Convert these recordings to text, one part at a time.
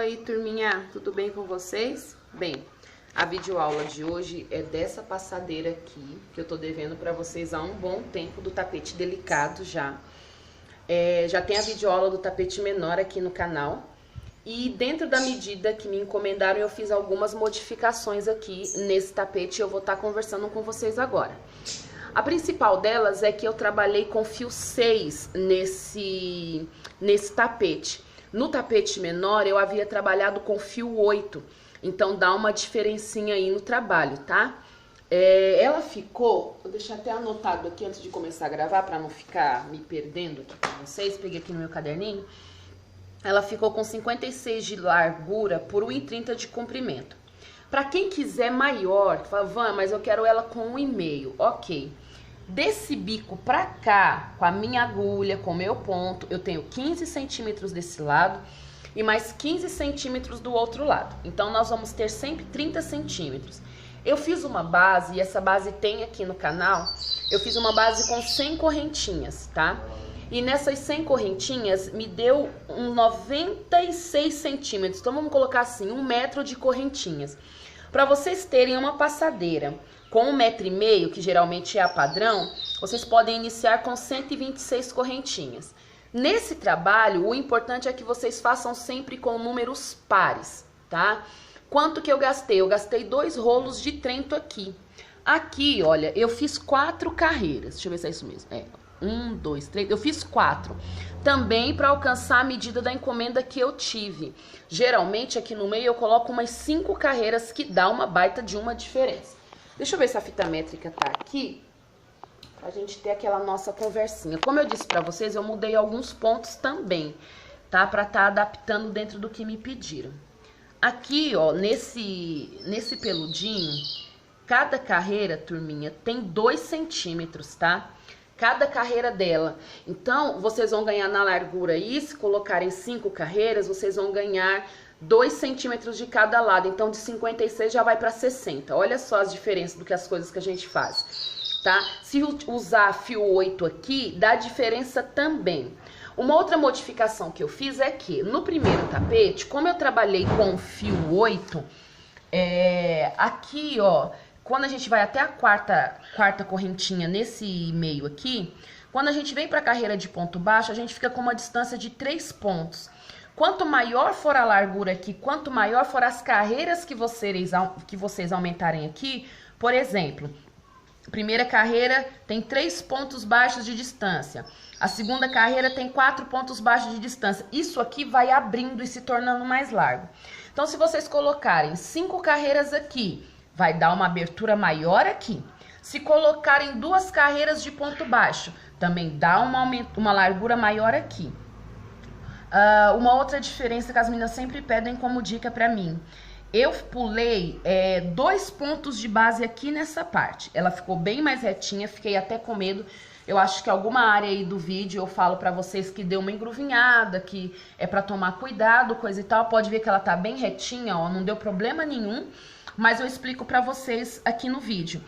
Fala aí, turminha, tudo bem com vocês? Bem, a videoaula de hoje é dessa passadeira aqui, que eu tô devendo pra vocês há um bom tempo, do tapete delicado já. Já tem a videoaula do tapete menor aqui no canal. E dentro da medida que me encomendaram, eu fiz algumas modificações aqui nesse tapete e eu vou estar conversando com vocês agora. A principal delas é que eu trabalhei com fio 6 nesse tapete. No tapete menor, eu havia trabalhado com fio 8, então dá uma diferencinha aí no trabalho, tá? Ela ficou, vou deixar até anotado aqui antes de começar a gravar, para não ficar me perdendo aqui com vocês, peguei aqui no meu caderninho. Ela ficou com 56 de largura por 1,30 de comprimento. Para quem quiser maior, fala, Van, mas eu quero ela com 1,5, ok. Desse bico pra cá, com a minha agulha, com o meu ponto, eu tenho 15 centímetros desse lado e mais 15 centímetros do outro lado. Então, nós vamos ter sempre 30 centímetros. Eu fiz uma base, e essa base tem aqui no canal, eu fiz uma base com 100 correntinhas, tá? E nessas 100 correntinhas me deu 96 centímetros, então vamos colocar assim, 1 metro de correntinhas. Para vocês terem uma passadeira com 1,5 m, que geralmente é a padrão, vocês podem iniciar com 126 correntinhas. Nesse trabalho, o importante é que vocês façam sempre com números pares, tá? Quanto que eu gastei? Eu gastei 2 rolos de Trento aqui. Aqui, olha, eu fiz 4 carreiras. Deixa eu ver se é isso mesmo. 1, 2, 3, eu fiz 4. Também para alcançar a medida da encomenda que eu tive. Geralmente, aqui no meio, eu coloco umas 5 carreiras, que dá uma baita de uma diferença. Deixa eu ver se a fita métrica tá aqui, pra gente ter aquela nossa conversinha. Como eu disse pra vocês, eu mudei alguns pontos também, tá? Pra tá adaptando dentro do que me pediram. Aqui, ó, nesse peludinho, cada carreira, turminha, tem 2 centímetros, tá? Cada carreira dela. Então, vocês vão ganhar na largura aí, se colocarem 5 carreiras, vocês vão ganhar 2 centímetros de cada lado. Então, de 56 já vai para 60. Olha só as diferenças do que as coisas que a gente faz, tá? Se usar fio 8 aqui, dá diferença também. Uma outra modificação que eu fiz é que, no primeiro tapete, como eu trabalhei com fio 8, aqui, ó, quando a gente vai até a quarta correntinha nesse meio aqui, quando a gente vem para a carreira de ponto baixo, a gente fica com uma distância de 3 pontos. Quanto maior for a largura aqui, quanto maior for as carreiras que vocês aumentarem aqui, por exemplo, a primeira carreira tem 3 pontos baixos de distância. A segunda carreira tem 4 pontos baixos de distância. Isso aqui vai abrindo e se tornando mais largo. Então, se vocês colocarem 5 carreiras aqui, vai dar uma abertura maior aqui. Se colocarem 2 carreiras de ponto baixo, também dá uma largura maior aqui. Uma outra diferença que as meninas sempre pedem como dica pra mim. Eu pulei 2 pontos de base aqui nessa parte. Ela ficou bem mais retinha, fiquei até com medo. Eu acho que alguma área aí do vídeo eu falo pra vocês que deu uma engruvinhada, que é pra tomar cuidado, coisa e tal. Pode ver que ela tá bem retinha, ó, não deu problema nenhum. Mas eu explico pra vocês aqui no vídeo.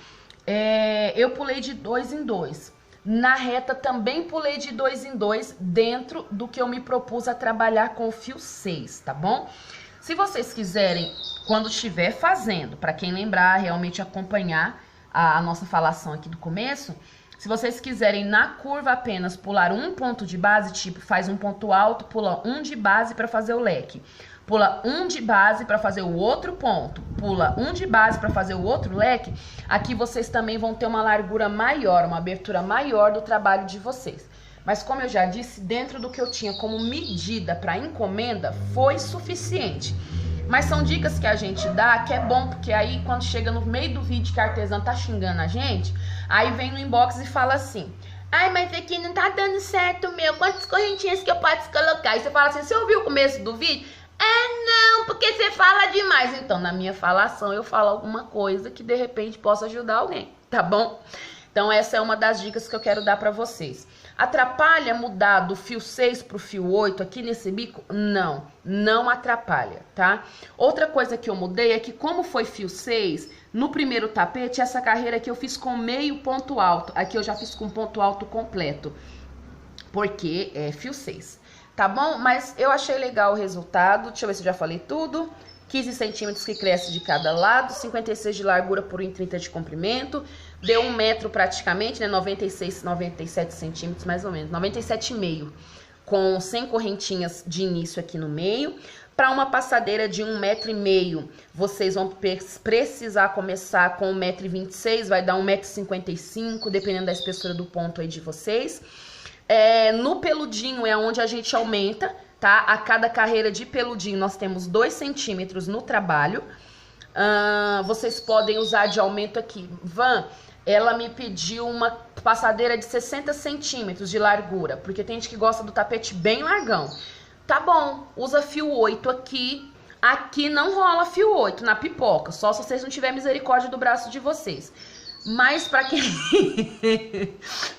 Eu pulei de 2 em 2. Na reta também pulei de 2 em 2, dentro do que eu me propus a trabalhar com o fio 6, tá bom? Se vocês quiserem, quando estiver fazendo, para quem lembrar, realmente acompanhar a nossa falação aqui do começo, se vocês quiserem na curva apenas pular um ponto de base, tipo faz um ponto alto, pula um de base para fazer o leque. Pula um de base para fazer o outro ponto, pula um de base para fazer o outro leque, aqui vocês também vão ter uma largura maior, uma abertura maior do trabalho de vocês. Mas como eu já disse, dentro do que eu tinha como medida para encomenda, foi suficiente. Mas são dicas que a gente dá, que é bom, porque aí quando chega no meio do vídeo que a artesã tá xingando a gente, aí vem no inbox e fala assim: ai, mas aqui não tá dando certo, meu, quantas correntinhas que eu posso colocar? E você fala assim: você ouviu o começo do vídeo? Não, porque você fala demais. Então, na minha falação, eu falo alguma coisa que de repente possa ajudar alguém, tá bom? Então, essa é uma das dicas que eu quero dar pra vocês. Atrapalha mudar do fio 6 pro fio 8 aqui nesse bico? Não, não atrapalha, tá? Outra coisa que eu mudei é que, como foi fio 6, no primeiro tapete, essa carreira aqui eu fiz com meio ponto alto. Aqui eu já fiz com ponto alto completo, porque é fio 6. tá bom? Mas eu achei legal o resultado. Deixa eu ver se eu já falei tudo. 15 centímetros que cresce de cada lado, 56 de largura por 1,30 de comprimento. Deu 1 metro praticamente, né? 97 centímetros mais ou menos, 97,5. Com 100 correntinhas de início aqui no meio. Para uma passadeira de 1,5 m, vocês vão precisar começar com 1,26 m, vai dar 1,55 m, dependendo da espessura do ponto aí de vocês. No peludinho é onde a gente aumenta, tá? A cada carreira de peludinho nós temos 2 centímetros no trabalho. Vocês podem usar de aumento aqui. Van, ela me pediu uma passadeira de 60 centímetros de largura, porque tem gente que gosta do tapete bem largão. Tá bom, usa fio 8 aqui. Aqui não rola fio 8 na pipoca, só se vocês não tiverem misericórdia do braço de vocês. Mas pra quem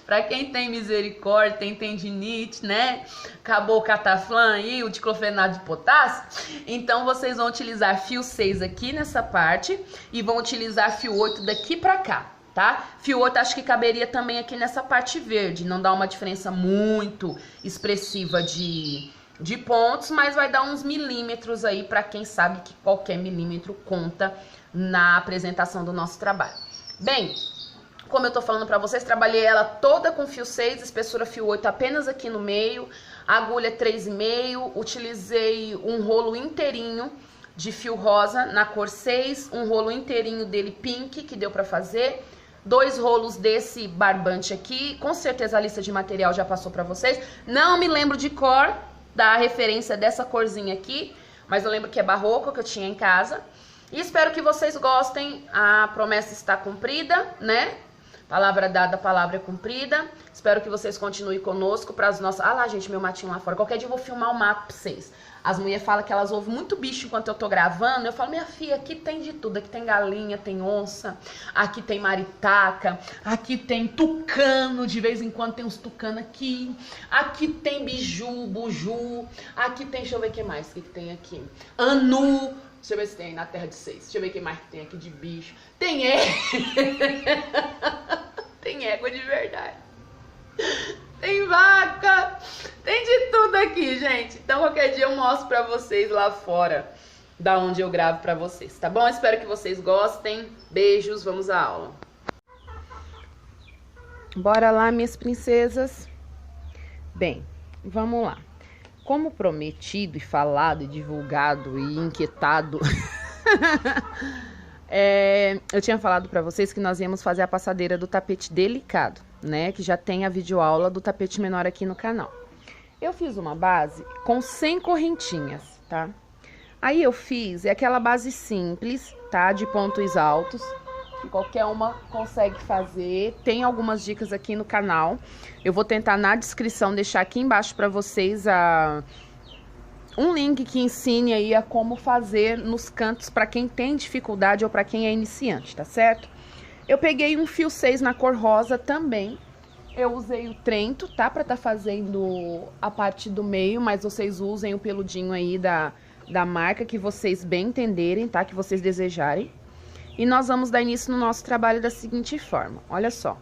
pra quem tem misericórdia, tem tendinite, né? Acabou o cataflã e o diclofenaco de potássio, então vocês vão utilizar fio 6 aqui nessa parte e vão utilizar fio 8 daqui pra cá, tá? Fio 8 acho que caberia também aqui nessa parte verde, não dá uma diferença muito expressiva de pontos, mas vai dar uns milímetros aí pra quem sabe que qualquer milímetro conta na apresentação do nosso trabalho. Bem, como eu tô falando pra vocês, trabalhei ela toda com fio 6, espessura fio 8 apenas aqui no meio, agulha 3,5, utilizei um rolo inteirinho de fio rosa na cor 6, um rolo inteirinho dele pink, que deu pra fazer, 2 rolos desse barbante aqui, com certeza a lista de material já passou pra vocês, não me lembro de cor da referência dessa corzinha aqui, mas eu lembro que é barroco, que eu tinha em casa. E espero que vocês gostem, a promessa está cumprida, né? Palavra dada, palavra cumprida. Espero que vocês continuem conosco para as nossas... Ah lá, gente, meu matinho lá fora. Qualquer dia eu vou filmar o mato pra vocês. As mulheres falam que elas ouvem muito bicho enquanto eu tô gravando. Eu falo, minha filha, aqui tem de tudo. Aqui tem galinha, tem onça, aqui tem maritaca, aqui tem tucano, de vez em quando tem uns tucanos aqui. Aqui tem biju, buju. Aqui tem, deixa eu ver o que mais que tem aqui. Anu. Deixa eu ver se tem na terra de 6. Deixa eu ver o que mais que tem aqui de bicho. Tem tem égua de verdade. Tem vaca. Tem de tudo aqui, gente. Então qualquer dia eu mostro pra vocês lá fora, da onde eu gravo pra vocês, tá bom? Espero que vocês gostem. Beijos, vamos à aula. Bora lá, minhas princesas. Bem, vamos lá. Como prometido e falado e divulgado e inquietado, eu tinha falado pra vocês que nós íamos fazer a passadeira do tapete delicado, né? Que já tem a videoaula do tapete menor aqui no canal. Eu fiz uma base com 100 correntinhas, tá? Aí eu fiz aquela base simples, tá? De pontos altos, que qualquer uma consegue fazer. Tem algumas dicas aqui no canal. Eu vou tentar na descrição deixar aqui embaixo pra vocês um link que ensine aí a como fazer nos cantos pra quem tem dificuldade ou pra quem é iniciante, tá certo? Eu peguei um fio 6 na cor rosa também. Eu usei o Trento, tá? Pra tá fazendo a parte do meio, mas vocês usem o peludinho aí da marca que vocês bem entenderem, tá? Que vocês desejarem. E nós vamos dar início no nosso trabalho da seguinte forma. Olha só.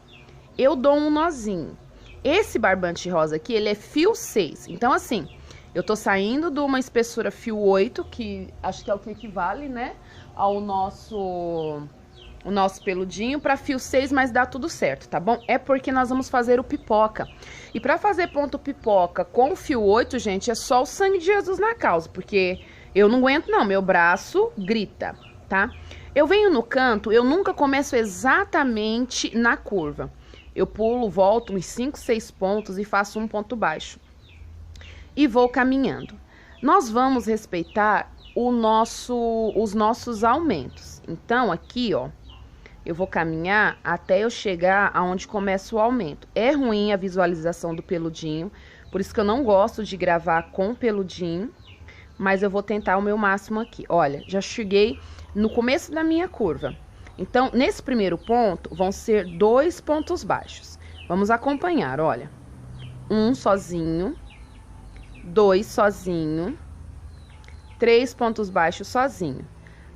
Eu dou um nozinho. Esse barbante rosa aqui, ele é fio 6. Então, assim, eu tô saindo de uma espessura fio 8, que acho que é o que equivale, né? Ao nosso peludinho para fio 6, mas dá tudo certo, tá bom? É porque nós vamos fazer o pipoca. E para fazer ponto pipoca com fio 8, gente, é só o sangue de Jesus na causa, porque eu não aguento não, meu braço grita, tá? Eu venho no canto, eu nunca começo exatamente na curva. Eu pulo, volto uns 5, 6 pontos e faço um ponto baixo. E vou caminhando. Nós vamos respeitar os nossos aumentos. Então, aqui, ó, eu vou caminhar até eu chegar aonde começa o aumento. É ruim a visualização do peludinho, por isso que eu não gosto de gravar com peludinho, mas eu vou tentar o meu máximo aqui. Olha, já cheguei no começo da minha curva. Então, nesse primeiro ponto, vão ser 2 pontos baixos. Vamos acompanhar, olha. 1 sozinho, 2 sozinho, 3 pontos baixos sozinho.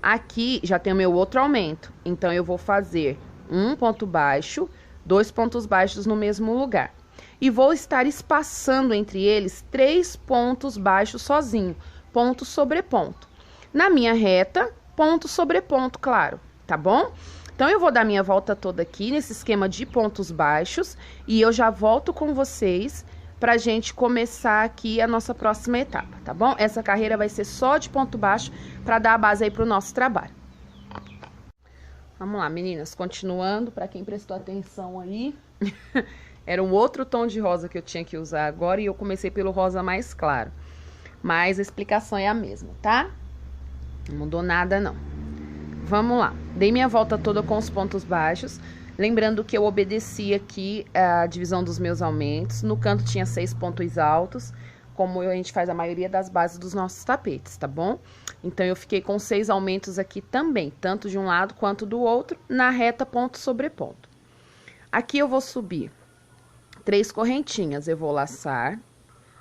Aqui já tem o meu outro aumento, então eu vou fazer 1 ponto baixo, 2 pontos baixos no mesmo lugar. e vou estar espaçando entre eles 3 pontos baixos sozinho, ponto sobre ponto. Na minha reta, ponto sobre ponto, claro, tá bom? Então, eu vou dar minha volta toda aqui nesse esquema de pontos baixos e eu já volto com vocês pra gente começar aqui a nossa próxima etapa, tá bom? Essa carreira vai ser só de ponto baixo pra dar a base aí pro nosso trabalho. Vamos lá, meninas, continuando, pra quem prestou atenção aí, era um outro tom de rosa que eu tinha que usar agora e eu comecei pelo rosa mais claro. Mas a explicação é a mesma, tá? Não mudou nada, não. Vamos lá. Dei minha volta toda com os pontos baixos. Lembrando que eu obedeci aqui a divisão dos meus aumentos. No canto tinha 6 pontos altos, como a gente faz a maioria das bases dos nossos tapetes, tá bom? Então, eu fiquei com 6 aumentos aqui também, tanto de um lado quanto do outro, na reta ponto sobre ponto. Aqui eu vou subir 3 correntinhas, eu vou laçar,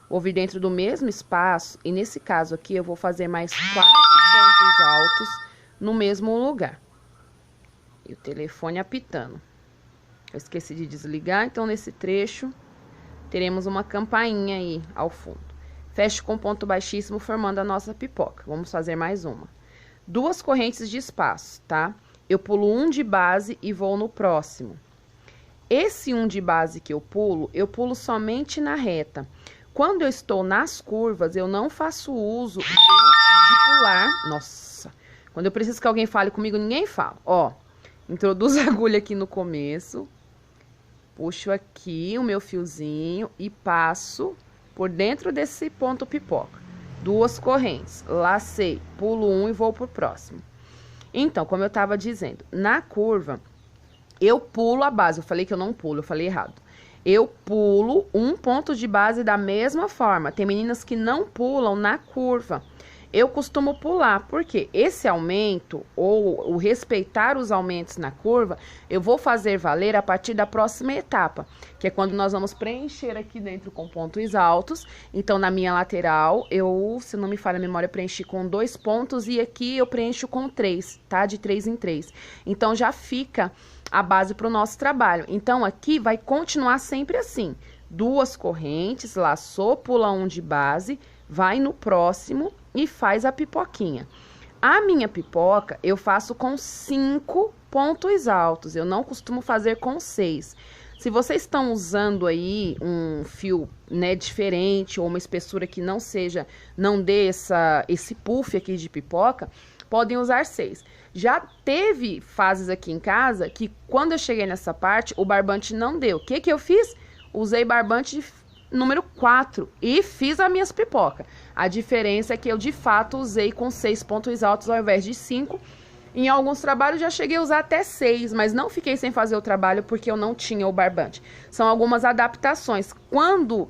vou vir dentro do mesmo espaço, e nesse caso aqui eu vou fazer mais 4 pontos altos no mesmo lugar. E o telefone apitando. Eu esqueci de desligar, então nesse trecho teremos uma campainha aí ao fundo. Fecho com ponto baixíssimo formando a nossa pipoca. Vamos fazer mais uma. 2 correntes de espaço, tá? Eu pulo um de base e vou no próximo. Esse um de base que eu pulo somente na reta. Quando eu estou nas curvas, eu não faço uso de pular. Nossa! Quando eu preciso que alguém fale comigo, ninguém fala. Ó, introduzo a agulha aqui no começo, puxo aqui o meu fiozinho e passo por dentro desse ponto pipoca. 2 correntes, lacei, pulo um e vou pro próximo. Então, como eu tava dizendo, na curva, eu pulo a base. Eu falei que eu não pulo, eu falei errado. Eu pulo um ponto de base da mesma forma. Tem meninas que não pulam na curva. Eu costumo pular, porque esse aumento, ou o respeitar os aumentos na curva, eu vou fazer valer a partir da próxima etapa, que é quando nós vamos preencher aqui dentro com pontos altos. Então, na minha lateral, se não me falha a memória, eu preenchi com 2 pontos e aqui eu preencho com 3, tá? De 3 em 3. Então, já fica a base para o nosso trabalho. Então, aqui vai continuar sempre assim. 2 correntes, laçou, pula um de base, vai no próximo e faz a pipoquinha. A minha pipoca eu faço com 5 pontos altos, eu não costumo fazer com 6. Se vocês estão usando aí um fio, né, diferente ou uma espessura que não dê esse puff aqui de pipoca, podem usar 6. Já teve fases aqui em casa que quando eu cheguei nessa parte, o barbante não deu. O que que eu fiz? Usei barbante número 4 e fiz as minhas pipocas. A diferença é que eu, de fato, usei com 6 pontos altos ao invés de 5. Em alguns trabalhos já cheguei a usar até 6, mas não fiquei sem fazer o trabalho porque eu não tinha o barbante. São algumas adaptações. Quando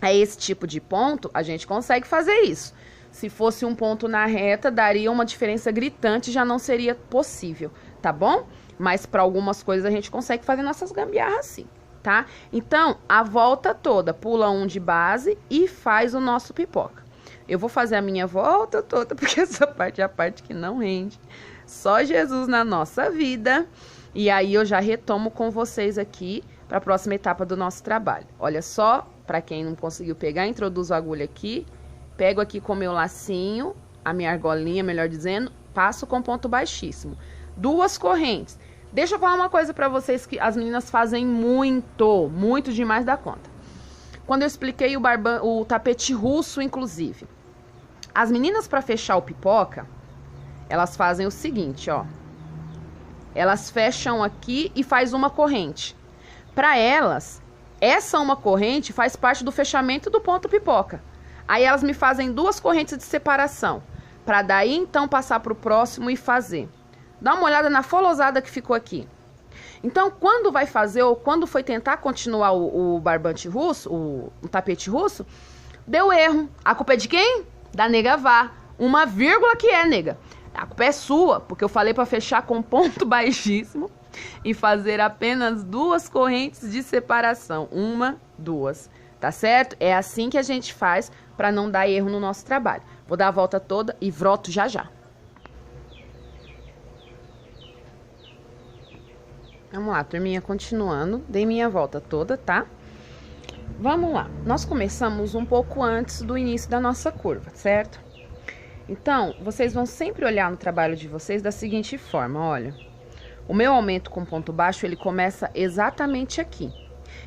é esse tipo de ponto, a gente consegue fazer isso. Se fosse um ponto na reta, daria uma diferença gritante, já não seria possível, tá bom? Mas para algumas coisas a gente consegue fazer nossas gambiarras assim. Tá? Então, a volta toda, pula um de base e faz o nosso pipoca. Eu vou fazer a minha volta toda, porque essa parte é a parte que não rende. Só Jesus na nossa vida. E aí, eu já retomo com vocês aqui para a próxima etapa do nosso trabalho. Olha só, para quem não conseguiu pegar, introduzo a agulha aqui. Pego aqui com o meu lacinho, a minha argolinha, melhor dizendo, passo com ponto baixíssimo. 2 correntes. Deixa eu falar uma coisa pra vocês que as meninas fazem muito demais da conta. Quando eu expliquei o tapete russo, inclusive, as meninas, pra fechar o pipoca, elas fazem o seguinte, ó. Elas fecham aqui e faz uma corrente. Pra elas, essa uma corrente faz parte do fechamento do ponto pipoca. Aí elas me fazem 2 correntes de separação, pra daí então passar pro próximo e fazer. Dá uma olhada na folosada que ficou aqui. Então, quando vai fazer ou quando foi tentar continuar o barbante russo, o tapete russo, deu erro. A culpa é de quem? Da nega Vá. Uma vírgula que é, nega. A culpa é sua, porque eu falei para fechar com ponto baixíssimo e fazer apenas 2 correntes de separação. 1, 2. Tá certo? É assim que a gente faz para não dar erro no nosso trabalho. Vou dar a volta toda e volto já já. Vamos lá, turminha, continuando. Dei minha volta toda, tá? vamos lá. Nós começamos um pouco antes do início da nossa curva, certo? Então, vocês vão sempre olhar no trabalho de vocês da seguinte forma, olha. O meu aumento com ponto baixo, ele começa exatamente aqui.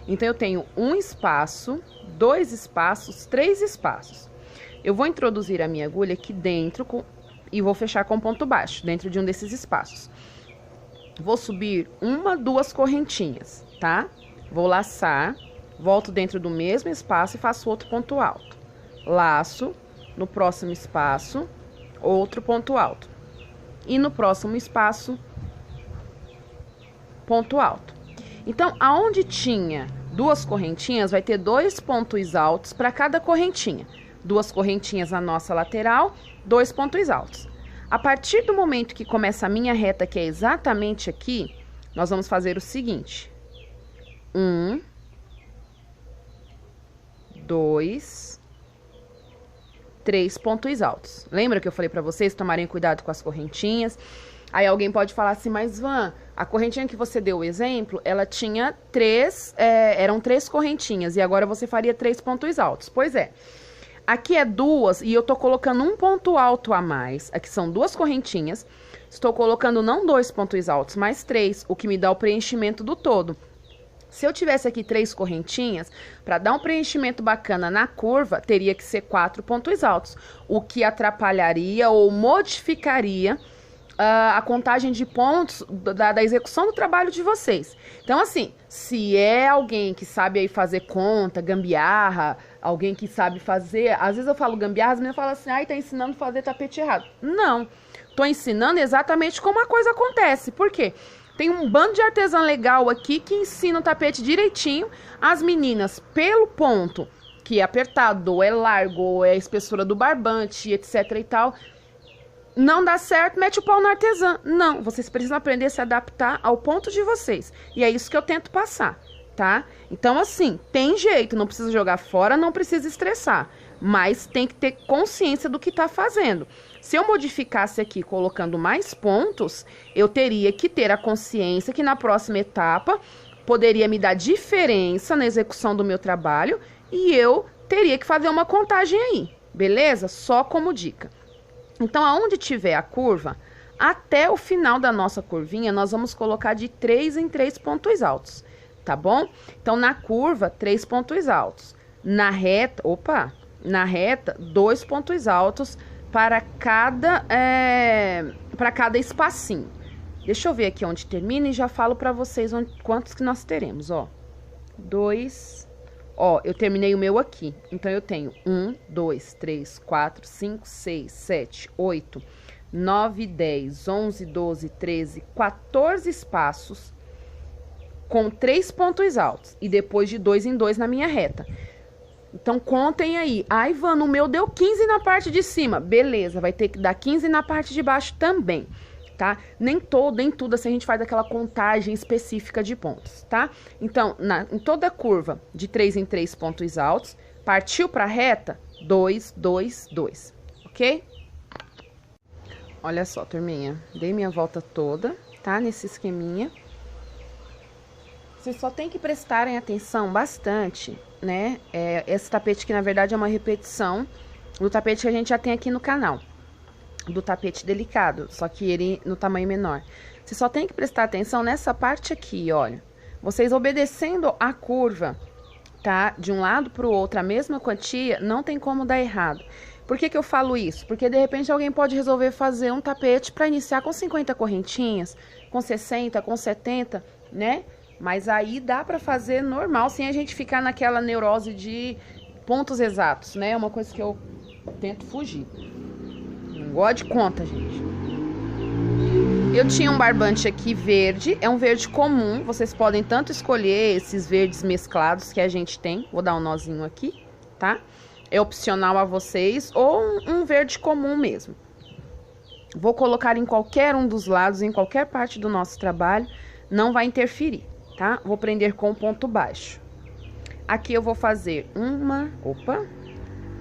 Então, eu tenho um espaço, 2 espaços, 3 espaços. Eu vou introduzir a minha agulha aqui dentro e vou fechar com ponto baixo, dentro de um desses espaços. Vou subir 1, 2 correntinhas, tá? Vou laçar, volto dentro do mesmo espaço e faço outro ponto alto. Laço. No próximo espaço, outro ponto alto. E no próximo espaço, ponto alto. Então, aonde tinha 2 correntinhas, vai ter 2 pontos altos para cada correntinha. 2 correntinhas na nossa lateral, 2 pontos altos. A partir do momento que começa a minha reta, que é exatamente aqui, nós vamos fazer o seguinte. 1, 2, 3 pontos altos. Lembra que eu falei pra vocês tomarem cuidado com as correntinhas? Aí alguém pode falar assim, mas Van, a correntinha que você deu o exemplo, ela tinha eram 3 correntinhas e agora você faria 3 pontos altos. Pois é. Aqui é 2 e eu tô colocando um ponto alto a mais. Aqui são 2 correntinhas. Estou colocando não 2 pontos altos, mas 3, o que me dá o preenchimento do todo. Se eu tivesse aqui 3 correntinhas, para dar um preenchimento bacana na curva, teria que ser 4 pontos altos, o que atrapalharia ou modificaria a contagem de pontos da execução do trabalho de vocês. Então, assim, se é alguém que sabe aí fazer conta, gambiarra, alguém que sabe fazer... Às vezes eu falo gambiarra, as meninas falam assim, ai, tá ensinando a fazer tapete errado. Não, tô ensinando exatamente como a coisa acontece. Por quê? Tem um bando de artesã legal aqui que ensina o tapete direitinho. As meninas, pelo ponto, que é apertado, ou é largo, ou é a espessura do barbante, etc e tal, não dá certo, mete o pau na artesã. Não, vocês precisam aprender a se adaptar ao ponto de vocês. E é isso que eu tento passar, tá? Então, assim, tem jeito, não precisa jogar fora, não precisa estressar. Mas tem que ter consciência do que tá fazendo. Se eu modificasse aqui colocando mais pontos, eu teria que ter a consciência que na próxima etapa poderia me dar diferença na execução do meu trabalho e eu teria que fazer uma contagem aí, beleza? Só como dica. Então, aonde tiver a curva, até o final da nossa curvinha, nós vamos colocar de 3 em 3 pontos altos, tá bom? Então, na curva, 3 pontos altos. Na reta, na reta, 2 pontos altos para cada espacinho. Deixa eu ver aqui onde termina e já falo para vocês quantos que nós teremos, ó. 2, ó, eu terminei o meu aqui. Então, eu tenho 1, 2, 3, 4, 5, 6, 7, 8, 9, 10, 11, 12, 13, 14 espaços com 3 pontos altos. E depois de 2 em 2 na minha reta. Então, contem aí. Ai, Ivan, o meu deu 15 na parte de cima. Beleza, vai ter que dar 15 na parte de baixo também, tá? Nem tudo assim a gente faz aquela contagem específica de pontos, tá? Então, em toda curva de 3 em 3 pontos altos, partiu para a reta, 2, 2, 2, ok? Olha só, turminha, dei minha volta toda, tá? Nesse esqueminha. Vocês só tem que prestarem atenção bastante, né? Esse tapete que, na verdade, é uma repetição do tapete que a gente já tem aqui no canal. Do tapete delicado, só que ele no tamanho menor. Você só tem que prestar atenção nessa parte aqui, olha. Vocês obedecendo a curva, tá? De um lado pro outro, a mesma quantia, não tem como dar errado. Por que que eu falo isso? Porque, de repente, alguém pode resolver fazer um tapete para iniciar com 50 correntinhas, com 60, com 70, né? Mas aí dá pra fazer normal, sem a gente ficar naquela neurose de pontos exatos, né? É uma coisa que eu tento fugir. Não gosto de conta, gente. Eu tinha um barbante aqui verde, é um verde comum. Vocês podem tanto escolher esses verdes mesclados que a gente tem. Vou dar um nozinho aqui, tá? É opcional a vocês, ou um verde comum mesmo. Vou colocar em qualquer um dos lados, em qualquer parte do nosso trabalho, não vai interferir. Tá? Vou prender com ponto baixo. Aqui eu vou fazer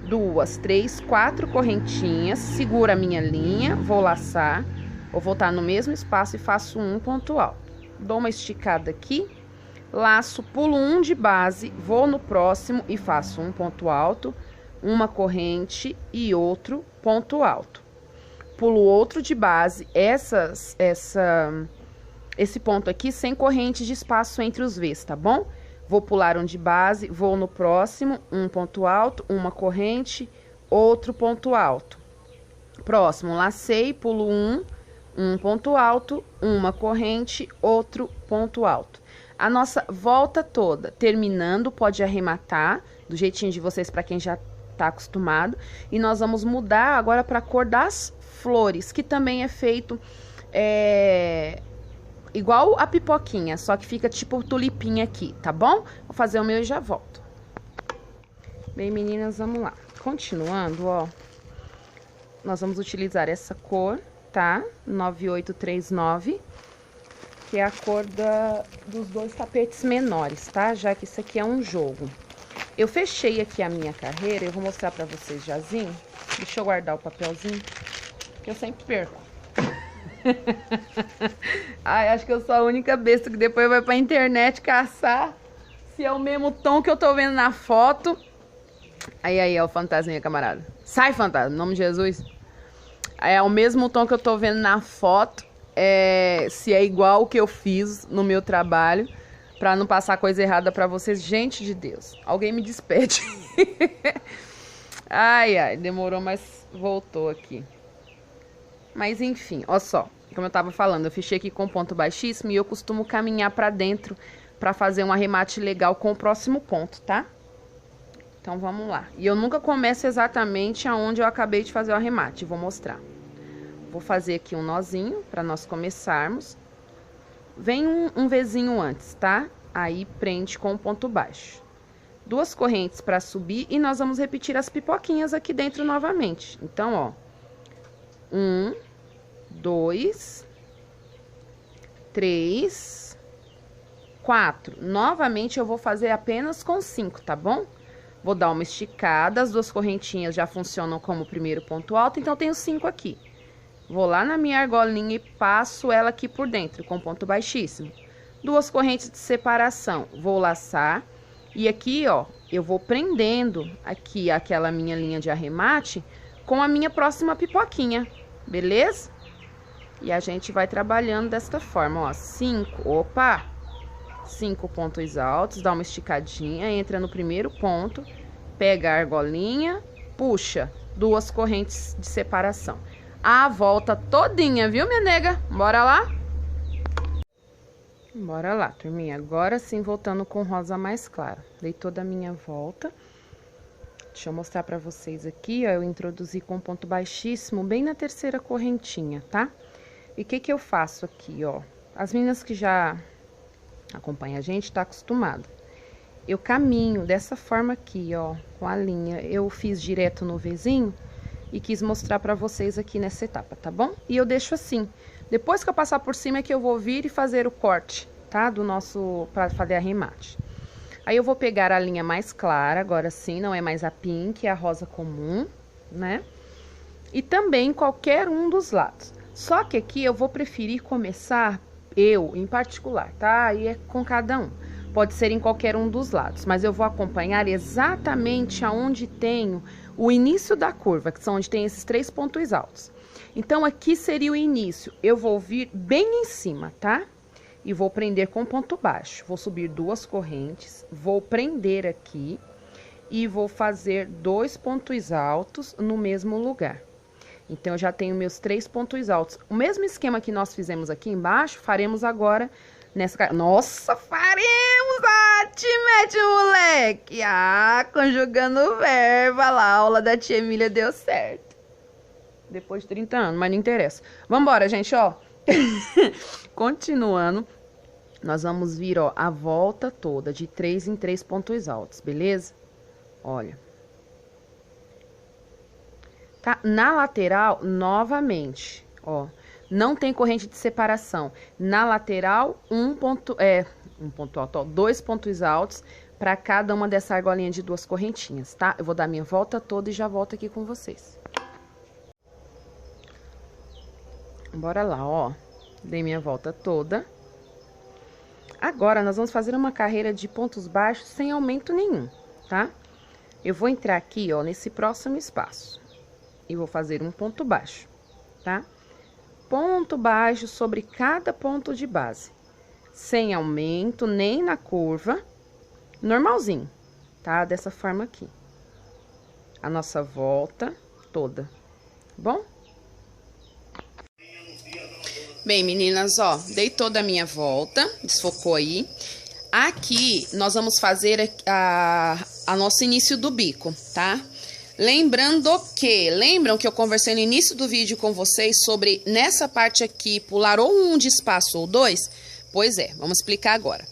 2, 3, 4 correntinhas, seguro a minha linha, vou laçar, vou voltar no mesmo espaço e faço um ponto alto. Dou uma esticada aqui, laço, pulo um de base, vou no próximo e faço um ponto alto, uma corrente e outro ponto alto. Pulo outro de base, esse ponto aqui sem corrente de espaço entre os V's, tá bom? Vou pular um de base, vou no próximo, um ponto alto, uma corrente, outro ponto alto. Próximo, lacei, pulo um ponto alto, uma corrente, outro ponto alto. A nossa volta toda, terminando, pode arrematar, do jeitinho de vocês, para quem já tá acostumado. E nós vamos mudar agora para a cor das flores, que também é feito igual a pipoquinha, só que fica tipo tulipinha aqui, tá bom? Vou fazer o meu e já volto. Bem, meninas, vamos lá. Continuando, ó, nós vamos utilizar essa cor, tá? 9839, que é a cor dos dois tapetes menores, tá? Já que isso aqui é um jogo. Eu fechei aqui a minha carreira, eu vou mostrar pra vocês jazinho. Deixa eu guardar o papelzinho, que eu sempre perco. Ai, acho que eu sou a única besta que depois vai pra internet caçar se é o mesmo tom que eu tô vendo na foto. Aí, ó, o fantasminha, camarada. Sai, fantasma, em nome de Jesus. É o mesmo tom que eu tô vendo na foto. Se é igual o que eu fiz no meu trabalho, pra não passar coisa errada pra vocês. Gente de Deus, alguém me despede. Ai, demorou, mas voltou aqui. Mas enfim, ó só, como eu tava falando, eu fechei aqui com ponto baixíssimo e eu costumo caminhar pra dentro pra fazer um arremate legal com o próximo ponto, tá? Então vamos lá. E eu nunca começo exatamente aonde eu acabei de fazer o arremate, vou mostrar. Vou fazer aqui um nozinho pra nós começarmos. Vem um Vzinho antes, tá? Aí prende com o ponto baixo. Duas correntes pra subir e nós vamos repetir as pipoquinhas aqui dentro novamente. Então, ó. 1, 2, 3, 4. Novamente eu vou fazer apenas com 5, tá bom? Vou dar uma esticada, as duas correntinhas já funcionam como o primeiro ponto alto, então eu tenho 5 aqui. Vou lá na minha argolinha e passo ela aqui por dentro, com ponto baixíssimo. Duas correntes de separação, vou laçar. E aqui, ó, eu vou prendendo aqui aquela minha linha de arremate com a minha próxima pipoquinha, beleza? E a gente vai trabalhando desta forma, ó, 5 pontos altos, dá uma esticadinha, entra no primeiro ponto, pega a argolinha, puxa, duas correntes de separação. A volta todinha, viu, minha nega? Bora lá? Bora lá, turminha. Agora sim, voltando com rosa mais clara. Dei toda a minha volta. Deixa eu mostrar pra vocês aqui, ó. Eu introduzi com ponto baixíssimo, bem na terceira correntinha, tá? E o que eu faço aqui, ó? As meninas que já acompanham a gente, tá acostumado. Eu caminho dessa forma aqui, ó, com a linha. Eu fiz direto no Vzinho e quis mostrar pra vocês aqui nessa etapa, tá bom? E eu deixo assim. Depois que eu passar por cima é que eu vou vir e fazer o corte, tá? Do nosso, pra fazer arremate. Aí eu vou pegar a linha mais clara, agora sim, não é mais a pink, é a rosa comum, né? E também qualquer um dos lados. Só que aqui eu vou preferir começar, eu em particular, tá? Aí é com cada um. Pode ser em qualquer um dos lados, mas eu vou acompanhar exatamente aonde tenho o início da curva, que são onde tem esses 3 pontos altos. Então, aqui seria o início. Eu vou vir bem em cima, tá? E vou prender com ponto baixo. Vou subir 2 correntes, vou prender aqui e vou fazer 2 pontos altos no mesmo lugar. Então, eu já tenho meus 3 pontos altos. O mesmo esquema que nós fizemos aqui embaixo, faremos agora nessa... Nossa, faremos! Ah, te mete, moleque! Ah, conjugando o verbo. Olha lá, a aula da tia Emília deu certo. Depois de 30 anos, mas não interessa. Vambora, gente, ó. Continuando, nós vamos vir, ó, a volta toda de 3 em 3 pontos altos, beleza? Olha. Tá? Na lateral, novamente, ó. Não tem corrente de separação. Na lateral, um ponto alto, ó, 2 pontos altos para cada uma dessa argolinha de 2 correntinhas, tá? Eu vou dar minha volta toda e já volto aqui com vocês. Bora lá, ó. Dei minha volta toda. Agora, nós vamos fazer uma carreira de pontos baixos sem aumento nenhum, tá? Eu vou entrar aqui, ó, nesse próximo espaço. E vou fazer um ponto baixo, tá? Ponto baixo sobre cada ponto de base. Sem aumento, nem na curva. Normalzinho, tá? Dessa forma aqui. A nossa volta toda, bom? Bem, meninas, ó, dei toda a minha volta, desfocou aí. Aqui, nós vamos fazer a nosso início do bico, tá? Lembram que eu conversei no início do vídeo com vocês sobre, nessa parte aqui, pular ou um de espaço ou dois? Pois é, vamos explicar agora.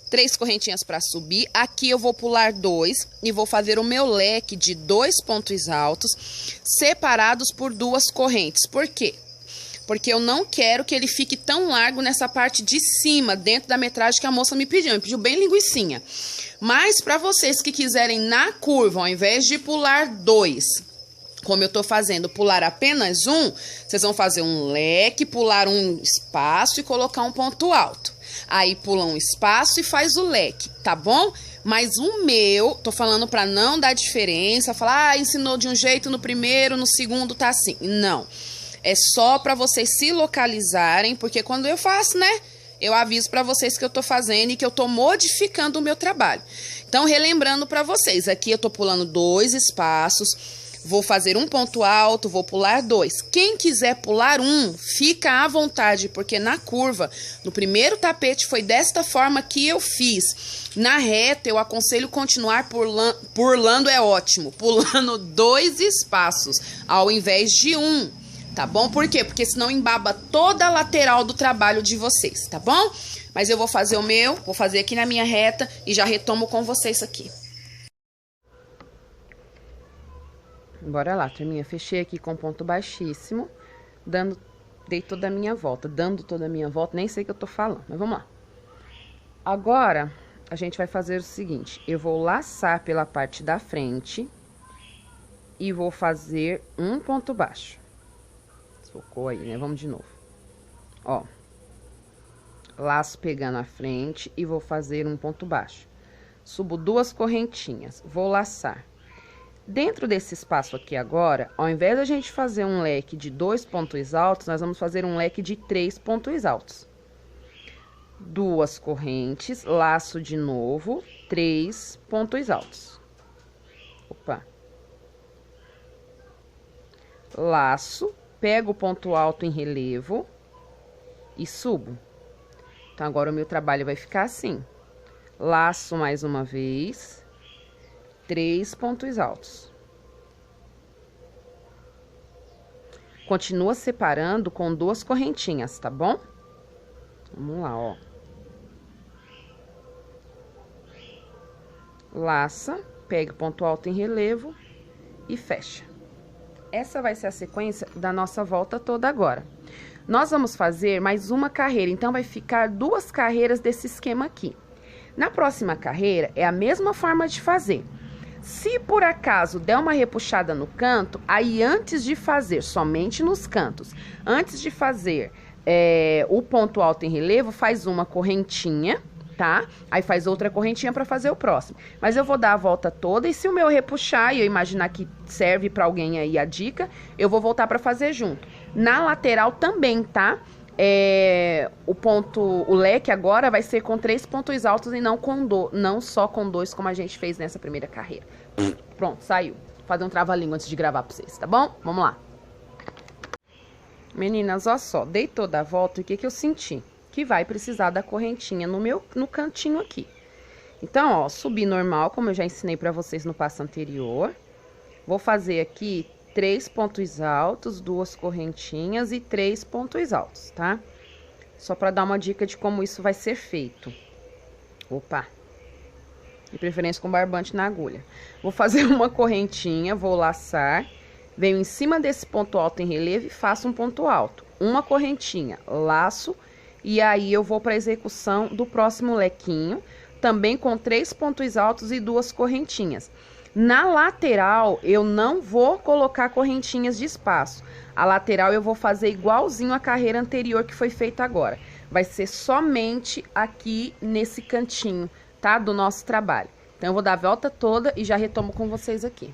3 correntinhas para subir, aqui eu vou pular 2 e vou fazer o meu leque de 2 pontos altos, separados por 2 correntes. Por quê? Porque eu não quero que ele fique tão largo nessa parte de cima, dentro da metragem que a moça me pediu bem linguicinha. Mas para vocês que quiserem na curva, ao invés de pular 2, como eu tô fazendo, pular apenas um, vocês vão fazer um leque, pular um espaço e colocar um ponto alto. Aí pula um espaço e faz o leque, tá bom? Mas o meu, tô falando para não dar diferença, falar, ensinou de um jeito no primeiro, no segundo tá assim. Não. É só para vocês se localizarem, porque quando eu faço, né, eu aviso para vocês que eu tô fazendo e que eu tô modificando o meu trabalho. Então, relembrando para vocês, aqui eu tô pulando 2 espaços, vou fazer um ponto alto, vou pular 2. Quem quiser pular um, fica à vontade, porque na curva, no primeiro tapete foi desta forma que eu fiz. Na reta, eu aconselho continuar pulando, é ótimo, pulando 2 espaços, ao invés de um. Tá bom? Por quê? Porque senão embaba toda a lateral do trabalho de vocês, tá bom? Mas eu vou fazer o meu, vou fazer aqui na minha reta e já retomo com vocês aqui. Bora lá, turminha. Fechei aqui com ponto baixíssimo, dei toda a minha volta, dando toda a minha volta, nem sei o que eu tô falando, mas vamos lá. Agora, a gente vai fazer o seguinte, eu vou laçar pela parte da frente e vou fazer um ponto baixo. Focou aí, né? Vamos de novo. Ó. Laço pegando a frente e vou fazer um ponto baixo. Subo 2 correntinhas, vou laçar. Dentro desse espaço aqui agora, ao invés da gente fazer um leque de 2 pontos altos, nós vamos fazer um leque de 3 pontos altos. 2 correntes, laço de novo, 3 pontos altos. Opa. Laço. Pego o ponto alto em relevo e subo. Então, agora o meu trabalho vai ficar assim. Laço mais uma vez, 3 pontos altos. Continua separando com 2 correntinhas, tá bom? Vamos lá, ó. Laça, pega o ponto alto em relevo e fecha. Essa vai ser a sequência da nossa volta toda agora. Nós vamos fazer mais uma carreira, então vai ficar 2 carreiras desse esquema aqui. Na próxima carreira, é a mesma forma de fazer. Se por acaso der uma repuxada no canto, aí antes de fazer, somente nos cantos, antes de fazer o ponto alto em relevo, faz uma correntinha, tá? Aí faz outra correntinha para fazer o próximo. Mas eu vou dar a volta toda e se o meu repuxar e eu imaginar que serve para alguém aí a dica, eu vou voltar para fazer junto. Na lateral também, tá? O leque agora vai ser com 3 pontos altos e não só com 2 como a gente fez nessa primeira carreira. Pronto, saiu. Vou fazer um trava-língua antes de gravar para vocês, tá bom? Vamos lá. Meninas, ó só, dei toda a volta e o que eu senti? Que vai precisar da correntinha no cantinho aqui. Então, ó, subi normal, como eu já ensinei pra vocês no passo anterior. Vou fazer aqui 3 pontos altos, 2 correntinhas e 3 pontos altos, tá? Só pra dar uma dica de como isso vai ser feito. Opa! De preferência com barbante na agulha. Vou fazer uma correntinha, vou laçar, venho em cima desse ponto alto em relevo e faço um ponto alto. Uma correntinha, laço. E aí, eu vou para a execução do próximo lequinho, também com 3 pontos altos e 2 correntinhas. Na lateral, eu não vou colocar correntinhas de espaço. A lateral eu vou fazer igualzinho a carreira anterior que foi feita agora. vai ser somente aqui nesse cantinho, tá? Do nosso trabalho. Então, eu vou dar a volta toda e já retomo com vocês aqui.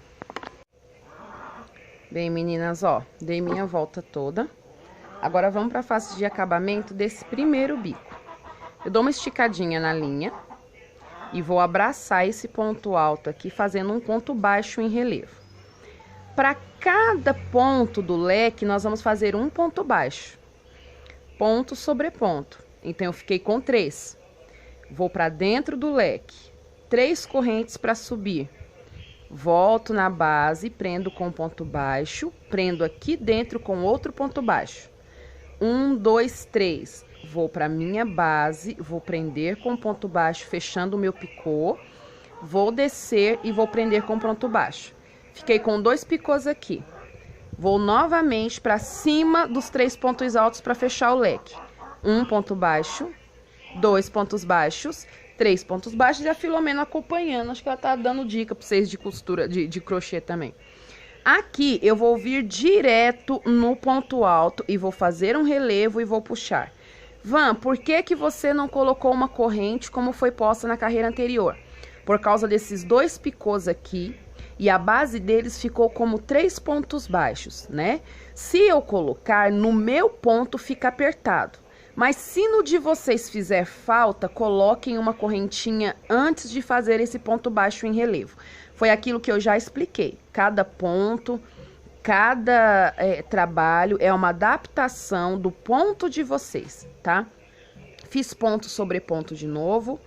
Bem, meninas, ó, dei minha volta toda. Agora, vamos para a fase de acabamento desse primeiro bico. Eu dou uma esticadinha na linha e vou abraçar esse ponto alto aqui, fazendo um ponto baixo em relevo. Para cada ponto do leque, nós vamos fazer um ponto baixo. Ponto sobre ponto. Então, eu fiquei com 3. Vou para dentro do leque. 3 correntes para subir. Volto na base, prendo com ponto baixo, prendo aqui dentro com outro ponto baixo. 1, 2, 3. Vou para minha base, vou prender com ponto baixo, fechando o meu picô. Vou descer e vou prender com ponto baixo. Fiquei com 2 picôs aqui. Vou novamente para cima dos 3 pontos altos para fechar o leque. 1 ponto baixo, 2 pontos baixos, 3 pontos baixos, e a Filomena acompanhando. Acho que ela tá dando dica para vocês de costura, de crochê também. Aqui eu vou vir direto no ponto alto e vou fazer um relevo e vou puxar. Van, por que que você não colocou uma corrente como foi posta na carreira anterior? Por causa desses 2 picôs aqui, e a base deles ficou como 3 pontos baixos, né? Se eu colocar, no meu ponto fica apertado. Mas se no de vocês fizer falta, coloquem uma correntinha antes de fazer esse ponto baixo em relevo. Foi aquilo que eu já expliquei. Cada ponto, cada trabalho é uma adaptação do ponto de vocês, tá? Fiz ponto sobre ponto de novo,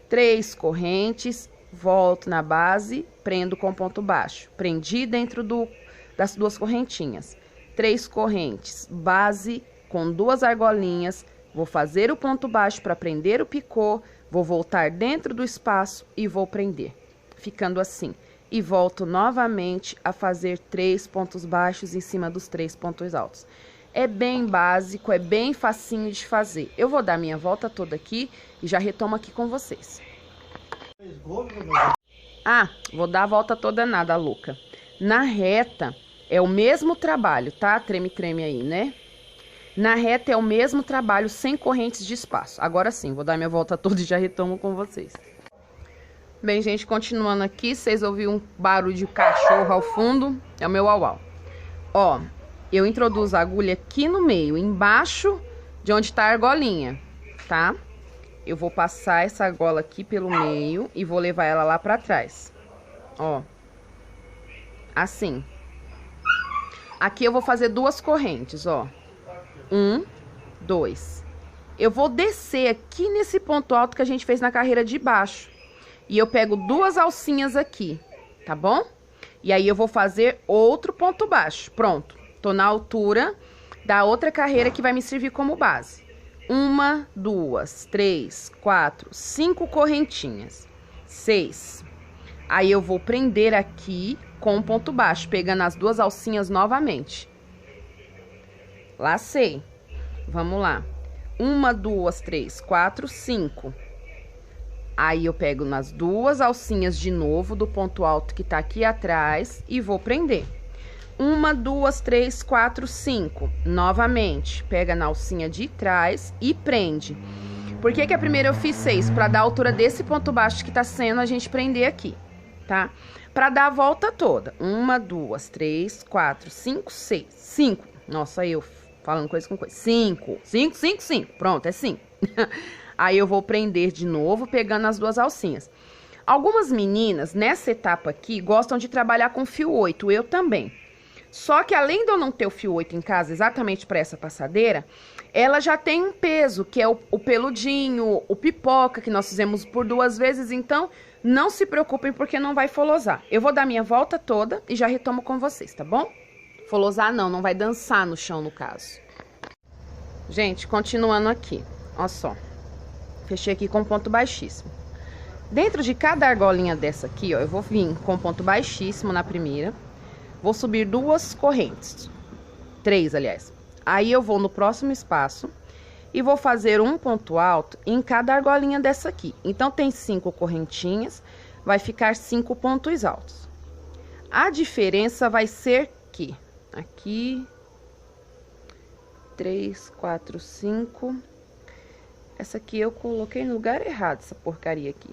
3 correntes, volto na base, prendo com ponto baixo. Prendi dentro das 2 correntinhas. 3 correntes, base com 2 argolinhas. Vou fazer o ponto baixo para prender o picô, vou voltar dentro do espaço e vou prender, ficando assim. E volto novamente a fazer 3 pontos baixos em cima dos 3 pontos altos. É bem básico, é bem facinho de fazer. Eu vou dar minha volta toda aqui e já retomo aqui com vocês. Ah, vou dar a volta toda nada, Luca. Na reta é o mesmo trabalho, tá? Treme-treme aí, né? Na reta é o mesmo trabalho, sem correntes de espaço. Agora sim, vou dar minha volta toda e já retomo com vocês. Bem, gente, continuando aqui, vocês ouviram um barulho de cachorro ao fundo, é o meu au-au. Ó, eu introduzo a agulha aqui no meio, embaixo de onde tá a argolinha, tá? Eu vou passar essa argola aqui pelo meio e vou levar ela lá pra trás. Ó, assim. Aqui eu vou fazer 2 correntes, ó. 1, 2. Eu vou descer aqui nesse ponto alto que a gente fez na carreira de baixo. E eu pego 2 alcinhas aqui, tá bom? E aí eu vou fazer outro ponto baixo. Pronto. Tô na altura da outra carreira que vai me servir como base. 1, 2, 3, 4, 5 correntinhas. 6. Aí eu vou prender aqui com um ponto baixo, pegando as 2 alcinhas novamente. Lacei. Vamos lá. 1, 2, 3, 4, 5. Aí eu pego nas 2 alcinhas de novo do ponto alto que tá aqui atrás e vou prender. 1, 2, 3, 4, 5. Novamente, pega na alcinha de trás e prende. Por que que a primeira eu fiz 6? Pra dar a altura desse ponto baixo que tá sendo a gente prender aqui, tá? Pra dar a volta toda. 1, 2, 3, 4, 5, 6. 5. Nossa, eu falando coisa com coisa. 5. 5, 5, 5. Pronto, é 5. Aí eu vou prender de novo, pegando as 2 alcinhas. Algumas meninas, nessa etapa aqui, gostam de trabalhar com fio 8. Eu também. Só que além de eu não ter o fio 8 em casa exatamente para essa passadeira, ela já tem um peso, que é o peludinho, o pipoca, que nós fizemos por 2 vezes. Então, não se preocupem porque não vai folosar. Eu vou dar minha volta toda e já retomo com vocês, tá bom? Folosar não vai dançar no chão, no caso. Gente, continuando aqui, ó só. Fechei aqui com ponto baixíssimo. Dentro de cada argolinha dessa aqui, ó, eu vou vir com ponto baixíssimo na primeira. Vou subir 2 correntes. 3, aliás. Aí eu vou no próximo espaço e vou fazer um ponto alto em cada argolinha dessa aqui. Então, tem 5 correntinhas, vai ficar 5 pontos altos. A diferença vai ser que aqui 3, 4, 5... Essa aqui eu coloquei no lugar errado, essa porcaria aqui.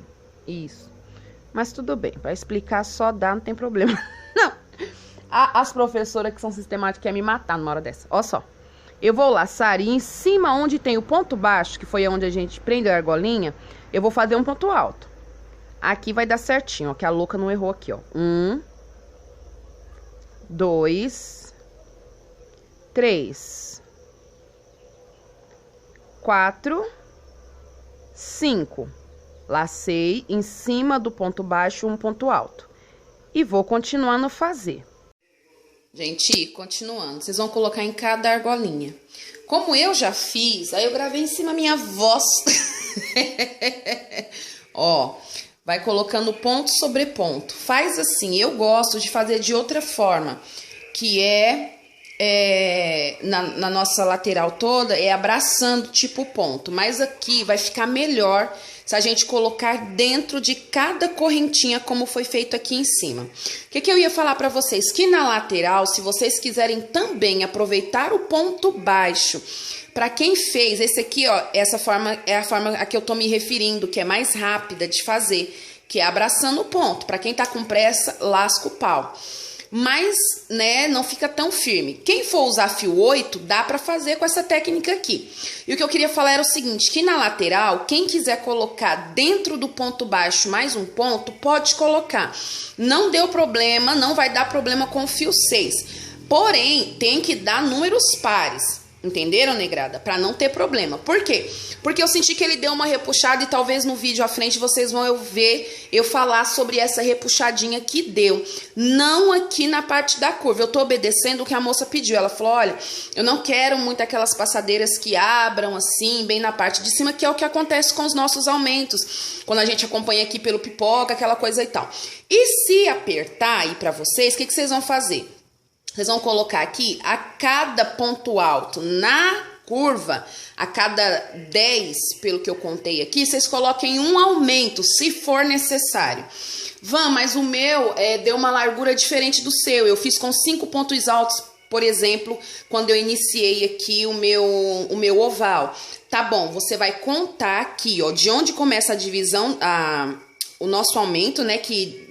Isso. Mas tudo bem, para explicar só dá, não tem problema. Não. As professoras que são sistemáticas querem me matar numa hora dessa. Olha só. Eu vou laçar e em cima onde tem o ponto baixo, que foi onde a gente prendeu a argolinha, eu vou fazer um ponto alto. Aqui vai dar certinho, ó, que a louca não errou aqui, ó. 1, 2, 3, 4, 5. Lacei em cima do ponto baixo um ponto alto. E vou continuando a fazer. Gente, continuando, vocês vão colocar em cada argolinha. Como eu já fiz, aí eu gravei em cima a minha voz. Ó, vai colocando ponto sobre ponto. Faz assim, eu gosto de fazer de outra forma, que na nossa lateral toda, é abraçando tipo ponto. Mas aqui vai ficar melhor se a gente colocar dentro de cada correntinha, como foi feito aqui em cima. O que eu ia falar para vocês? Que na lateral, se vocês quiserem também aproveitar o ponto baixo, para quem fez, esse aqui, ó, essa forma é a forma a que eu tô me referindo, que é mais rápida de fazer, que é abraçando o ponto. Para quem tá com pressa, lasca o pau. Mas, né, não fica tão firme. Quem for usar fio 8, dá pra fazer com essa técnica aqui. E o que eu queria falar era o seguinte, que na lateral, quem quiser colocar dentro do ponto baixo mais um ponto, pode colocar. Não deu problema, não vai dar problema com o fio 6. Porém, tem que dar números pares. Entenderam, negrada? Pra não ter problema. Por quê? Porque eu senti que ele deu uma repuxada e talvez no vídeo à frente vocês vão ver eu falar sobre essa repuxadinha que deu. Não aqui na parte da curva. Eu tô obedecendo o que a moça pediu. Ela falou, olha, eu não quero muito aquelas passadeiras que abram assim, bem na parte de cima, que é o que acontece com os nossos aumentos. Quando a gente acompanha aqui pelo pipoca, aquela coisa e tal. E se apertar aí pra vocês, o que vocês vão fazer? Vocês vão colocar aqui, a cada ponto alto na curva, a cada 10, pelo que eu contei aqui, vocês coloquem um aumento, se for necessário. Mas o meu deu uma largura diferente do seu. Eu fiz com 5 pontos altos, por exemplo, quando eu iniciei aqui o meu oval. Tá bom, você vai contar aqui, ó, de onde começa a divisão, o nosso aumento, né, que